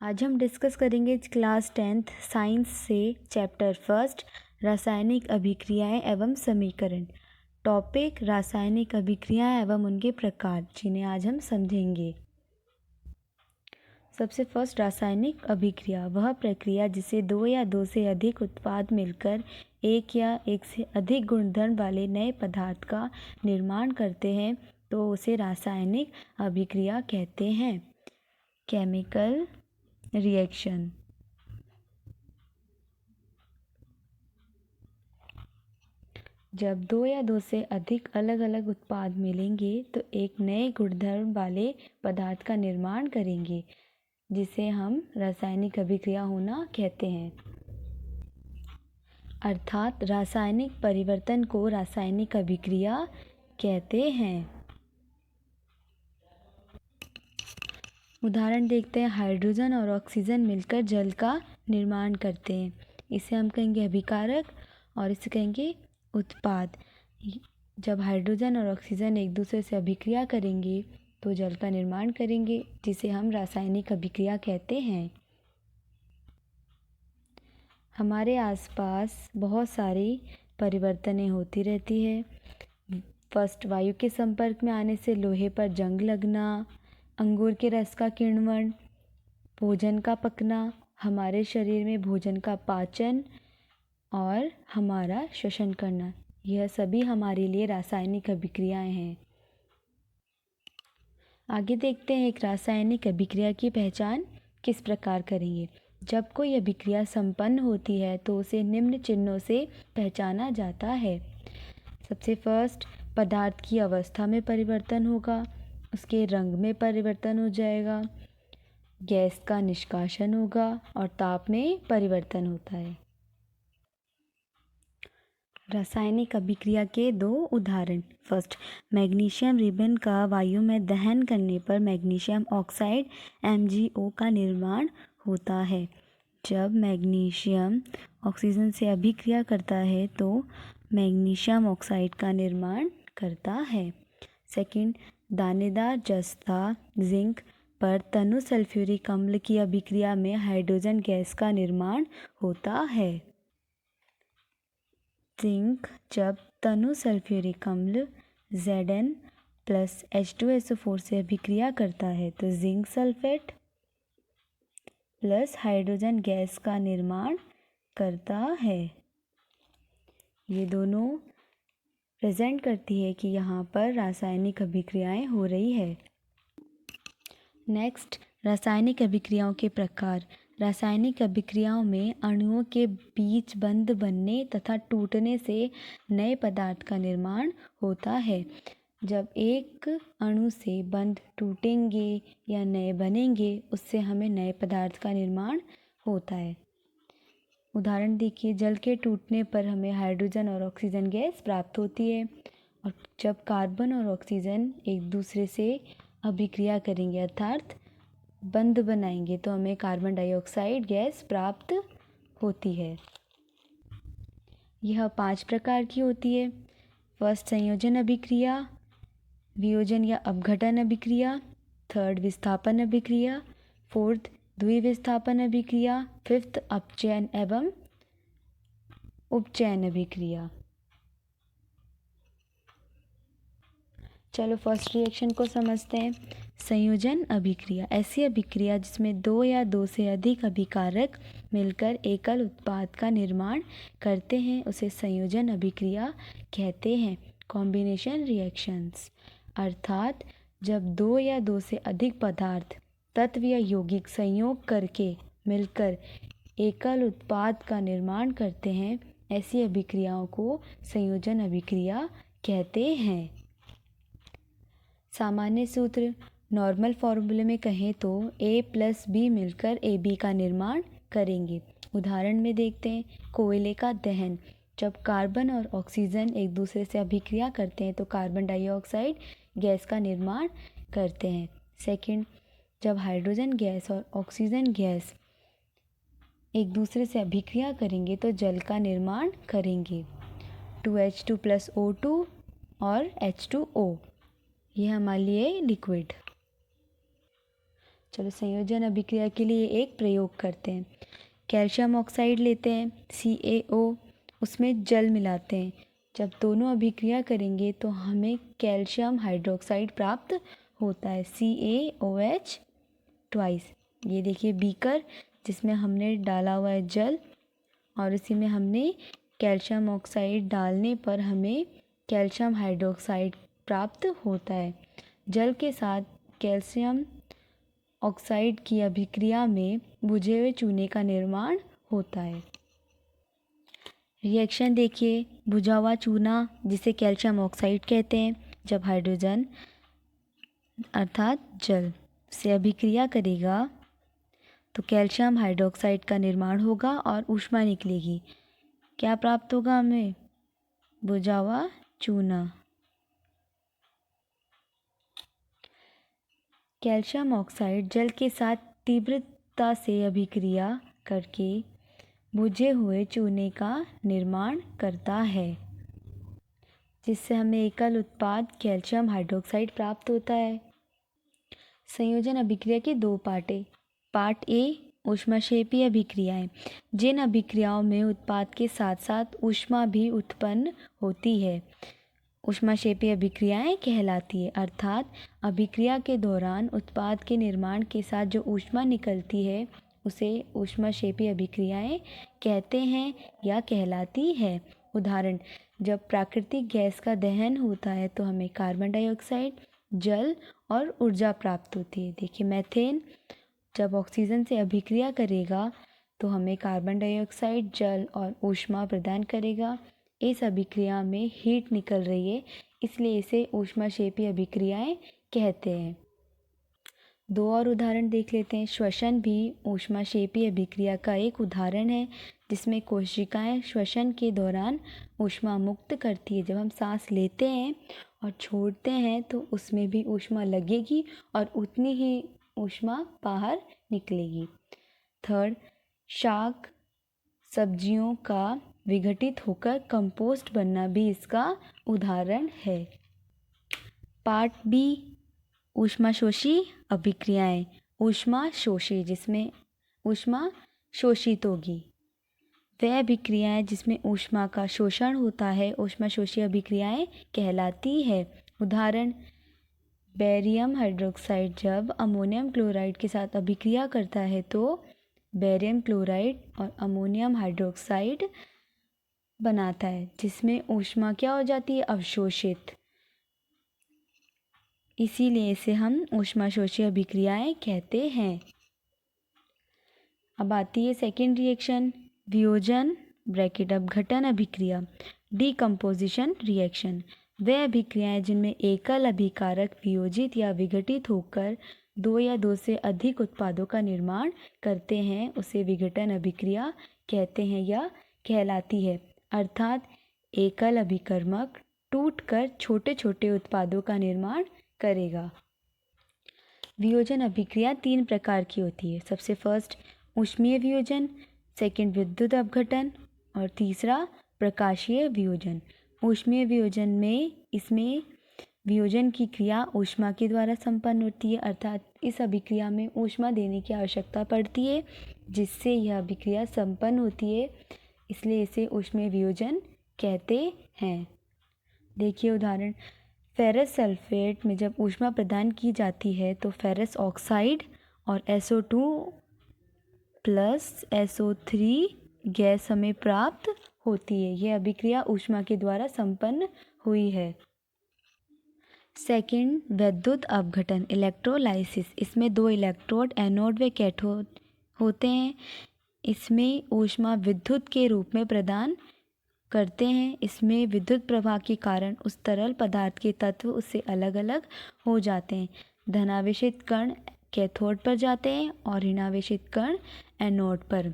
आज हम डिस्कस करेंगे क्लास 10th साइंस से चैप्टर फर्स्ट रासायनिक अभिक्रियाएं एवं समीकरण। टॉपिक रासायनिक अभिक्रियाएं एवं उनके प्रकार, जिन्हें आज हम समझेंगे। सबसे फर्स्ट, रासायनिक अभिक्रिया वह प्रक्रिया जिसे दो या दो से अधिक उत्पाद मिलकर एक या एक से अधिक गुणधर्म वाले नए पदार्थ का निर्माण करते हैं, तो उसे रासायनिक अभिक्रिया कहते हैं। Chemical reaction. जब दो या दो से अधिक अलग अलग उत्पाद मिलेंगे तो एक नए गुणधर्म वाले पदार्थ का निर्माण करेंगे, जिसे हम रासायनिक अभिक्रिया होना कहते हैं। अर्थात रासायनिक परिवर्तन को रासायनिक अभिक्रिया कहते हैं। उदाहरण देखते हैं। हाइड्रोजन और ऑक्सीजन मिलकर जल का निर्माण करते हैं, इसे हम कहेंगे अभिकारक और इसे कहेंगे उत्पाद। जब हाइड्रोजन और ऑक्सीजन एक दूसरे से अभिक्रिया करेंगे तो जल का निर्माण करेंगे, जिसे हम रासायनिक अभिक्रिया कहते हैं। हमारे आसपास बहुत सारी परिवर्तनें होती रहती है। फर्स्ट, वायु के संपर्क में आने से लोहे पर जंग लगना, अंगूर के रस का किण्वन, भोजन का पकना, हमारे शरीर में भोजन का पाचन और हमारा श्वसन करना, यह सभी हमारे लिए रासायनिक अभिक्रियाएं हैं। आगे देखते हैं, एक रासायनिक अभिक्रिया की पहचान किस प्रकार करेंगे। जब कोई अभिक्रिया संपन्न होती है तो उसे निम्न चिन्हों से पहचाना जाता है। सबसे फर्स्ट, पदार्थ की अवस्था में परिवर्तन होगा, उसके रंग में परिवर्तन हो जाएगा, गैस का निष्कासन होगा और ताप में परिवर्तन होता है। रासायनिक अभिक्रिया के दो उदाहरण। फर्स्ट, मैग्नीशियम रिबन का वायु में दहन करने पर मैग्नीशियम ऑक्साइड MgO का निर्माण होता है। जब मैग्नीशियम ऑक्सीजन से अभिक्रिया करता है तो मैग्नीशियम ऑक्साइड का निर्माण करता है। सेकंड, दानेदार जस्ता जिंक पर तनु सल्फ्यूरिक अम्ल की अभिक्रिया में हाइड्रोजन गैस का निर्माण होता है। जिंक जब तनु सल्फ्यूरिक अम्ल Zn प्लस H2SO4 से अभिक्रिया करता है तो zinc sulphate plus hydrogen gas का निर्माण करता है। ये दोनों प्रेजेंट करती है कि यहाँ पर रासायनिक अभिक्रियाएं हो रही है। नेक्स्ट, रासायनिक अभिक्रियाओं के प्रकार। रासायनिक अभिक्रियाओं में अणुओं के बीच बंध बनने तथा टूटने से नए पदार्थ का निर्माण होता है। जब एक अणु से बंध टूटेंगे या नए बनेंगे, उससे हमें नए पदार्थ का निर्माण होता है। उदाहरण देखिए, जल के टूटने पर हमें हाइड्रोजन और ऑक्सीजन गैस प्राप्त होती है, और जब कार्बन और ऑक्सीजन एक दूसरे से अभिक्रिया करेंगे अर्थात बंध बनाएंगे तो हमें कार्बन डाइऑक्साइड गैस प्राप्त होती है। यह 5 प्रकार की होती है। फर्स्ट, संयोजन अभिक्रिया, वियोजन या अपघटन अभिक्रिया, थर्ड, विस्थापन अभिक्रिया, फोर्थ, द्विविस्थापन अभिक्रिया, फिफ्थ, अपचयन एवं उपचयन अभिक्रिया। चलो फर्स्ट रिएक्शन को समझते हैं। संयोजन अभिक्रिया ऐसी अभिक्रिया जिसमें दो या दो से अधिक अभिकारक मिलकर एकल उत्पाद का निर्माण करते हैं, उसे संयोजन अभिक्रिया कहते हैं। कॉम्बिनेशन रिएक्शंस अर्थात जब दो या दो से अधिक पदार्थ, तत्व या यौगिक संयोग करके मिलकर एकल उत्पाद का निर्माण करते हैं, ऐसी अभिक्रियाओं को संयोजन अभिक्रिया कहते हैं। सामान्य सूत्र, नॉर्मल फॉर्मूले में कहें तो A+B मिलकर AB का निर्माण करेंगे। उदाहरण में देखते हैं, कोयले का दहन। जब कार्बन और ऑक्सीजन एक दूसरे से अभिक्रिया करते हैं तो कार्बन डाइऑक्साइड गैस का निर्माण करते हैं। सेकंड, जब हाइड्रोजन गैस और ऑक्सीजन गैस एक दूसरे से अभिक्रिया करेंगे तो जल का निर्माण करेंगे। 2H2+O2 और H2O, ये हमारे लिए लिक्विड। चलो संयोजन अभिक्रिया के लिए एक प्रयोग करते हैं। कैल्शियम ऑक्साइड लेते हैं CaO, उसमें जल मिलाते हैं। जब दोनों अभिक्रिया करेंगे तो हमें कैल्शियम हाइड्रोक्साइड प्राप्त होता है CaOH ट्वाइस। ये देखिए बीकर जिसमें हमने डाला हुआ है जल और इसी में हमने कैल्शियम ऑक्साइड डालने पर हमें कैल्शियम हाइड्रोक्साइड प्राप्त होता है। जल के साथ कैल्शियम ऑक्साइड की अभिक्रिया में बुझे हुए चूने का निर्माण होता है। रिएक्शन देखिए, बुझा हुआ चूना जिसे कैल्शियम ऑक्साइड कहते हैं, जब हाइड्रोजन अर्थात जल से अभिक्रिया करेगा तो कैल्शियम हाइड्रोक्साइड का निर्माण होगा और ऊष्मा निकलेगी। क्या प्राप्त होगा हमें? बुझा हुआ चूना। कैल्शियम ऑक्साइड जल के साथ तीव्रता से अभिक्रिया करके बुझे हुए चूने का निर्माण करता है, जिससे हमें एकल उत्पाद कैल्शियम हाइड्रोक्साइड प्राप्त होता है। संयोजन अभिक्रिया के दो पार्ट है। पार्ट ए ऊष्माक्षेपी अभिक्रियाएं। जिन अभिक्रियाओं में उत्पाद के साथ साथ ऊष्मा भी उत्पन्न होती है ऊष्माक्षेपी अभिक्रियाएं कहलाती है। अर्थात अभिक्रिया के दौरान उत्पाद के निर्माण के साथ जो ऊष्मा निकलती है उसे ऊष्माक्षेपी अभिक्रियाएं कहते हैं या कहलाती है। उदाहरण, जब प्राकृतिक गैस का दहन होता है तो हमें कार्बन डाइऑक्साइड, जल और ऊर्जा प्राप्त होती है। देखिए मीथेन जब ऑक्सीजन से अभिक्रिया करेगा तो हमें कार्बन डाइऑक्साइड, जल और ऊष्मा प्रदान करेगा। इस अभिक्रिया में हीट निकल रही है, इसलिए इसे ऊष्माक्षेपी अभिक्रियाएं कहते हैं। दो और उदाहरण देख लेते हैं। श्वसन भी ऊष्माक्षेपी अभिक्रिया का एक उदाहरण है, जिसमें कोशिकाएं श्वसन के दौरान ऊष्मा मुक्त करती है। जब हम सांस लेते हैं और छोड़ते हैं तो उसमें भी ऊष्मा लगेगी और उतनी ही ऊष्मा बाहर निकलेगी। थर्ड, शाक सब्जियों का विघटित होकर कंपोस्ट बनना भी इसका उदाहरण है। पार्ट बी ऊष्माशोषी अभिक्रियाएं। ऊष्माशोषी जिसमें ऊष्मा शोषित होगी, वह अभिक्रियाएं जिसमें ऊष्मा का शोषण होता है ऊष्माशोषी अभिक्रियाएं कहलाती है। उदाहरण, बेरियम हाइड्रोक्साइड जब अमोनियम क्लोराइड के साथ अभिक्रिया करता है तो बेरियम क्लोराइड और अमोनियम हाइड्रोक्साइड बनाता है, जिसमें ऊष्मा क्या हो जाती है? अवशोषित। इसीलिए इसे हम ऊष्माशोषी अभिक्रियाएं कहते हैं। अब आती है सेकेंड रिएक्शन, वियोजन ब्रैकेट अपघटन अभिक्रिया, डीकम्पोजिशन रिएक्शन। वे अभिक्रियाएं जिनमें एकल अभिकारक वियोजित या विघटित होकर दो या दो से अधिक उत्पादों का निर्माण करते हैं उसे विघटन अभिक्रिया कहते हैं या कहलाती है। अर्थात एकल अभिकर्मक टूटकर छोटे छोटे उत्पादों का निर्माण करेगा। वियोजन अभिक्रिया तीन प्रकार की होती है। सबसे फर्स्ट ऊष्मीय वियोजन, सेकंड विद्युत अपघटन और तीसरा प्रकाशीय वियोजन। ऊष्मीय वियोजन में इसमें वियोजन की क्रिया ऊष्मा के द्वारा संपन्न होती है, अर्थात इस अभिक्रिया में ऊष्मा देने की आवश्यकता पड़ती है जिससे यह अभिक्रिया संपन्न होती है, इसलिए इसे ऊष्मीय वियोजन कहते हैं। देखिए उदाहरण, फेरस सल्फेट में जब ऊष्मा प्रदान की जाती है तो फेरस ऑक्साइड और SO2 प्लस SO3 गैस हमें प्राप्त होती है। यह अभिक्रिया ऊष्मा के द्वारा संपन्न हुई है। सेकंड, विद्युत अपघटन इलेक्ट्रोलाइसिस। इसमें दो इलेक्ट्रोड एनोड व कैथोड होते हैं। इसमें ऊष्मा विद्युत के रूप में प्रदान करते हैं। इसमें विद्युत प्रवाह के कारण उस तरल पदार्थ के तत्व उससे अलग अलग हो जाते हैं। धनावेशित कण कैथोड पर जाते हैं और ऋणावेशित कण एनोड पर।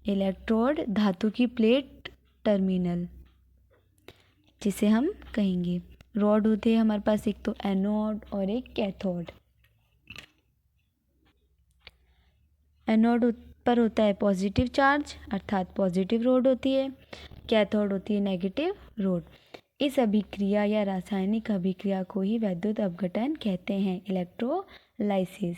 इलेक्ट्रोड धातु की प्लेट टर्मिनल जिसे हम कहेंगे। रॉड होते हैं हमारे पास, एक तो एनोड और एक कैथोड। एनोड पर होता है पॉजिटिव चार्ज अर्थात पॉजिटिव रोड होती है, कैथोड होती है नेगेटिव रोड। इस अभिक्रिया या रासायनिक अभिक्रिया को ही विद्युत अपघटन कहते हैं, इलेक्ट्रोलाइसिस।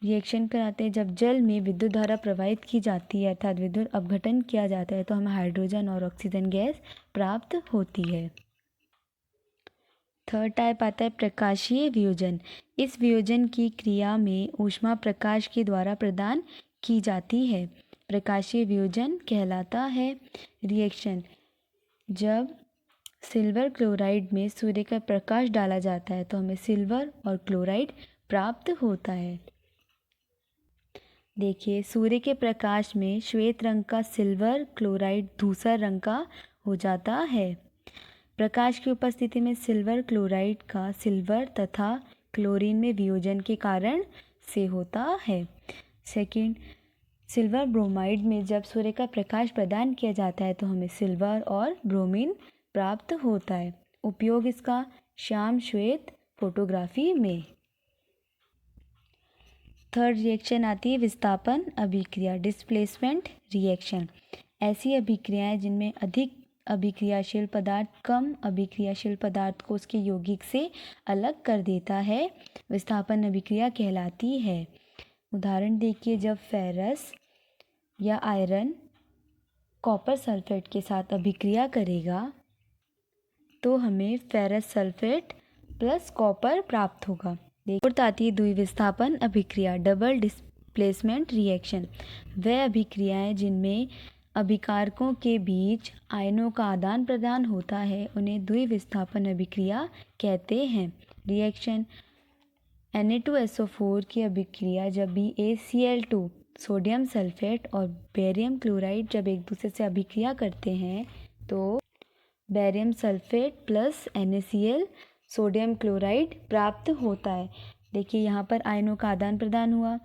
रिएक्शन कराते हैं। जब जल में विद्युत धारा प्रवाहित की जाती है अर्थात विद्युत अपघटन किया जाता है तो हमें हाइड्रोजन और ऑक्सीजन गैस प्राप्त होती है। थर्ड टाइप आता है प्रकाशीय वियोजन। इस वियोजन की क्रिया में ऊष्मा प्रकाश के द्वारा प्रदान की जाती है, प्रकाशीय वियोजन कहलाता है। रिएक्शन, जब सिल्वर क्लोराइड में सूर्य का प्रकाश डाला जाता है तो हमें सिल्वर और क्लोराइड प्राप्त होता है। देखिए, सूर्य के प्रकाश में श्वेत रंग का सिल्वर क्लोराइड धूसर रंग का हो जाता है। प्रकाश की उपस्थिति में सिल्वर क्लोराइड का सिल्वर तथा क्लोरीन में वियोजन के कारण से होता है। सेकंड, सिल्वर ब्रोमाइड में जब सूर्य का प्रकाश प्रदान किया जाता है तो हमें सिल्वर और ब्रोमीन प्राप्त होता है। उपयोग इसका श्याम श्वेत फोटोग्राफी में। थर्ड रिएक्शन आती है विस्थापन अभिक्रिया, डिस्प्लेसमेंट रिएक्शन। ऐसी अभिक्रियाएं जिनमें अधिक अभिक्रियाशील पदार्थ कम अभिक्रियाशील पदार्थ को उसके यौगिक से अलग कर देता है, विस्थापन अभिक्रिया कहलाती है। उदाहरण देखिए, जब फेरस या आयरन कॉपर सल्फेट के साथ अभिक्रिया करेगा तो हमें फेरस सल्फेट प्लस कॉपर प्राप्त होगा। फोर्थ आती है द्विविस्थापन अभिक्रिया, डबल डिस्प्लेसमेंट रिएक्शन। वह अभिक्रियाएं जिनमें अभिकारकों के बीच आयनों का आदान प्रदान होता है उन्हें द्विविस्थापन अभिक्रिया कहते हैं। रिएक्शन, Na2SO4 की अभिक्रिया जब BaCl2 सोडियम सल्फेट और बेरियम क्लोराइड जब एक दूसरे से अभिक्रिया करते हैं तो barium sulphate plus NaCl sodium chloride प्राप्त होता है। देखिए, यहाँ पर आयनों का आदान प्रदान हुआ।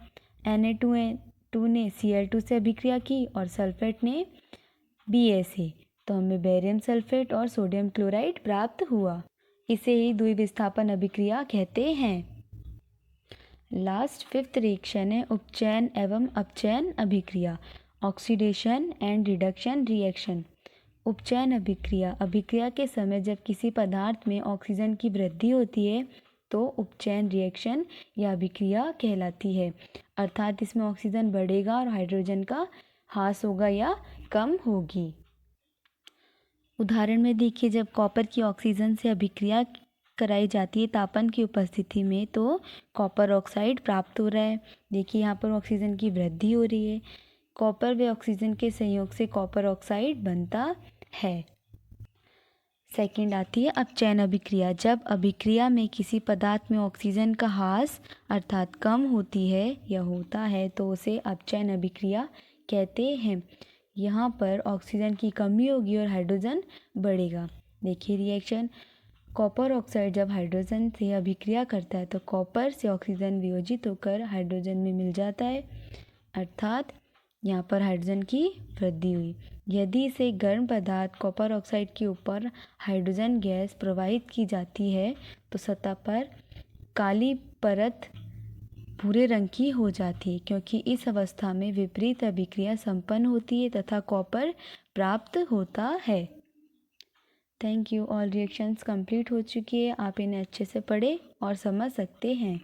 Na2 ने Cl2 से अभिक्रिया की और सल्फेट ने Ba से, तो हमें बेरियम सल्फेट और सोडियम क्लोराइड प्राप्त हुआ। इसे ही द्विविस्थापन अभिक्रिया कहते हैं। लास्ट फिफ्थ रिएक्शन है उपचयन एवं अपचयन अभिक्रिया, ऑक्सीडेशन एंड रिडक्शन रिएक्शन। उपचयन अभिक्रिया, अभिक्रिया के समय जब किसी पदार्थ में ऑक्सीजन की वृद्धि होती है तो उपचयन रिएक्शन या अभिक्रिया कहलाती है, अर्थात इसमें ऑक्सीजन बढ़ेगा और हाइड्रोजन का ह्रास होगा या कम होगी। उदाहरण में देखिए, जब कॉपर की ऑक्सीजन से अभिक्रिया कराई जाती है तापन की उपस्थिति में तो कॉपर ऑक्साइड प्राप्त हो रहा है। देखिए, यहाँ पर ऑक्सीजन की वृद्धि हो रही है, कॉपर व ऑक्सीजन के संयोग से कॉपर ऑक्साइड बनता है। सेकंड आती है अपचयन अभिक्रिया, जब अभिक्रिया में किसी पदार्थ में ऑक्सीजन का ह्रास अर्थात कम होती है या होता है तो उसे अपचयन अभिक्रिया कहते हैं। यहाँ पर ऑक्सीजन की कमी होगी और हाइड्रोजन बढ़ेगा। देखिए रिएक्शन, कॉपर ऑक्साइड जब हाइड्रोजन से अभिक्रिया करता है तो कॉपर से ऑक्सीजन वियोजित होकर हाइड्रोजन में मिल जाता है, अर्थात यहाँ पर हाइड्रोजन की वृद्धि हुई। यदि इसे गर्म पदार्थ कॉपर ऑक्साइड के ऊपर हाइड्रोजन गैस प्रवाहित की जाती है तो सतह पर काली परत भूरे रंग की हो जाती है, क्योंकि इस अवस्था में विपरीत अभिक्रिया संपन्न होती है तथा कॉपर प्राप्त होता है। Thank you. All reactions complete हो चुकी है, आप इन्हें अच्छे से पढ़ें और समझ सकते हैं।